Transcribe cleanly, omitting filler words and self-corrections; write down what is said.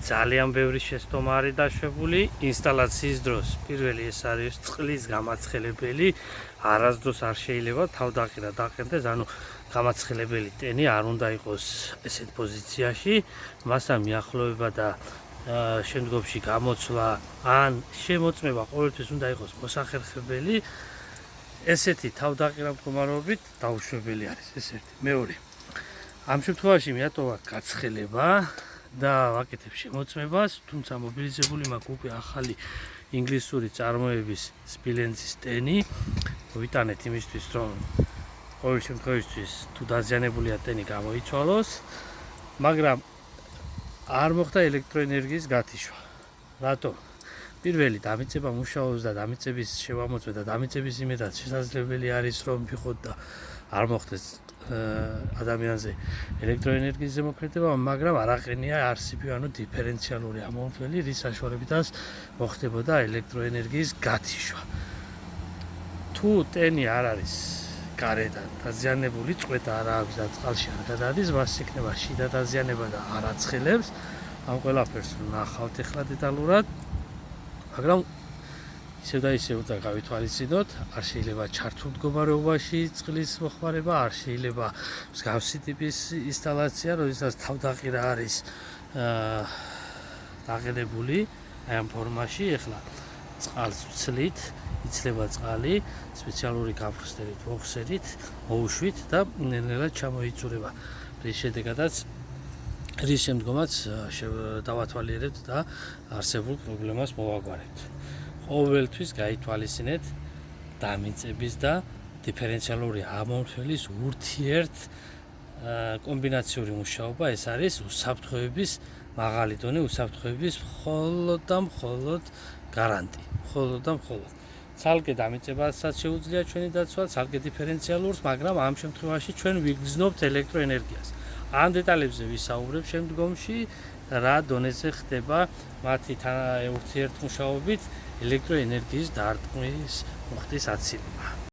ძალიან ბევრი შეცდომა არის დაშვებული ინსტალაციის დროს. პირველი ეს არის წყლის გამაცხელებელი, არასდროს არ შეიძლება თავდაყირა დაყენდეს, ანუ გამაცხელებელი ტენი არ უნდა იყოს ესეთ პოზიციაში, მასა მიახლოება და შემდგომში გამოცვლა ან შემოწმება ყოველთვის უნდა იყოს მოსახერხებელი. ესეთი თავდაყირა მდგომარეობით დაუშვებელი არის ეს ერთი. მეორე, ამ შემთხვევაში მიატოვა გაცხელება და ვაკეთებ შემოწმებას, თუმცა მობილიზებული მაქვს უკვე ახალი ინგლისური წარმოების სპილენძის ტენი. ვიტანეთ იმისთვის, რომ ყოველ შემთხვევაში თუ დაზიანებულია ტენი გამოიცვალოს, მაგრამ არ მოხდა ელექტროენერგიის გათიშვა. რატო? პირველი დამიწება მუშაობს და დამიწების შევამოწმე და დამიწების იმედად შესაძლებელი არის რომ ვიყოთ და არ მოხდეს ადამიანზე ელექტროენერგიის ზემოქმედება, მაგრამ არაყენია არსიბი, ანუ დიფერენციალური ამომრთველი, რის საშუალებითაც მოხდებოდა ელექტროენერგიის გათიშვა. თუ ტენი არ არის გარედან დაზიანებული, წვეტა არ აქვს და წყალში არ გადადის, მას იქნება შიდა დაზიანება და არ აცხელებს. ამ ყველაფერს ვნახავთ ახლა დეტალურად, მაგრამ ისევ და ისევ უნდა გავითვალისწინოთ, არ შეიძლება ჩართულ მდგომარეობაში წყლის მოხმარება, არ შეიძლება მსგავსი ტიპის ინსტალაცია, როდესაც თავდაყირა არის დაყენებული აი ამ ფორმაში. ახლა წყალს ვცლით, იცლება წყალი, სპეციალური გაფრთხილებით მოხსენით, მოუშვით და ნელ-ნელა ჩამოიწურება. რის შედეგადაც რის შემდგომაც დავათვალიერებთ და არსებულ პრობლემას მოვაგვარებთ. ყოველთვის გაითვალისწინეთ დამიწების და დიფერენციალური ამომრთველის ურთიერთ კომბინაციური მუშაობა. ეს არის უსაფრთხოების მაღალი დონე, უსაფრთხოების მხოლოდ და მხოლოდ გარანტი. მხოლოდ და მხოლოდ. ცალკე დამიწებასაც შეუძლია ჩვენი დაცვა, ცალკე დიფერენციალურს, მაგრამ ამ შემთხვევაში ჩვენ ვიგრძნობთ ელექტროენერგიას. ამ დეტალებზე ვისაუბრებ შემდგომში, რა დონეზე ხდება მათი ურთიერთმუშაობით ელექტროენერგიის დარტყმის მუხტის აცილება.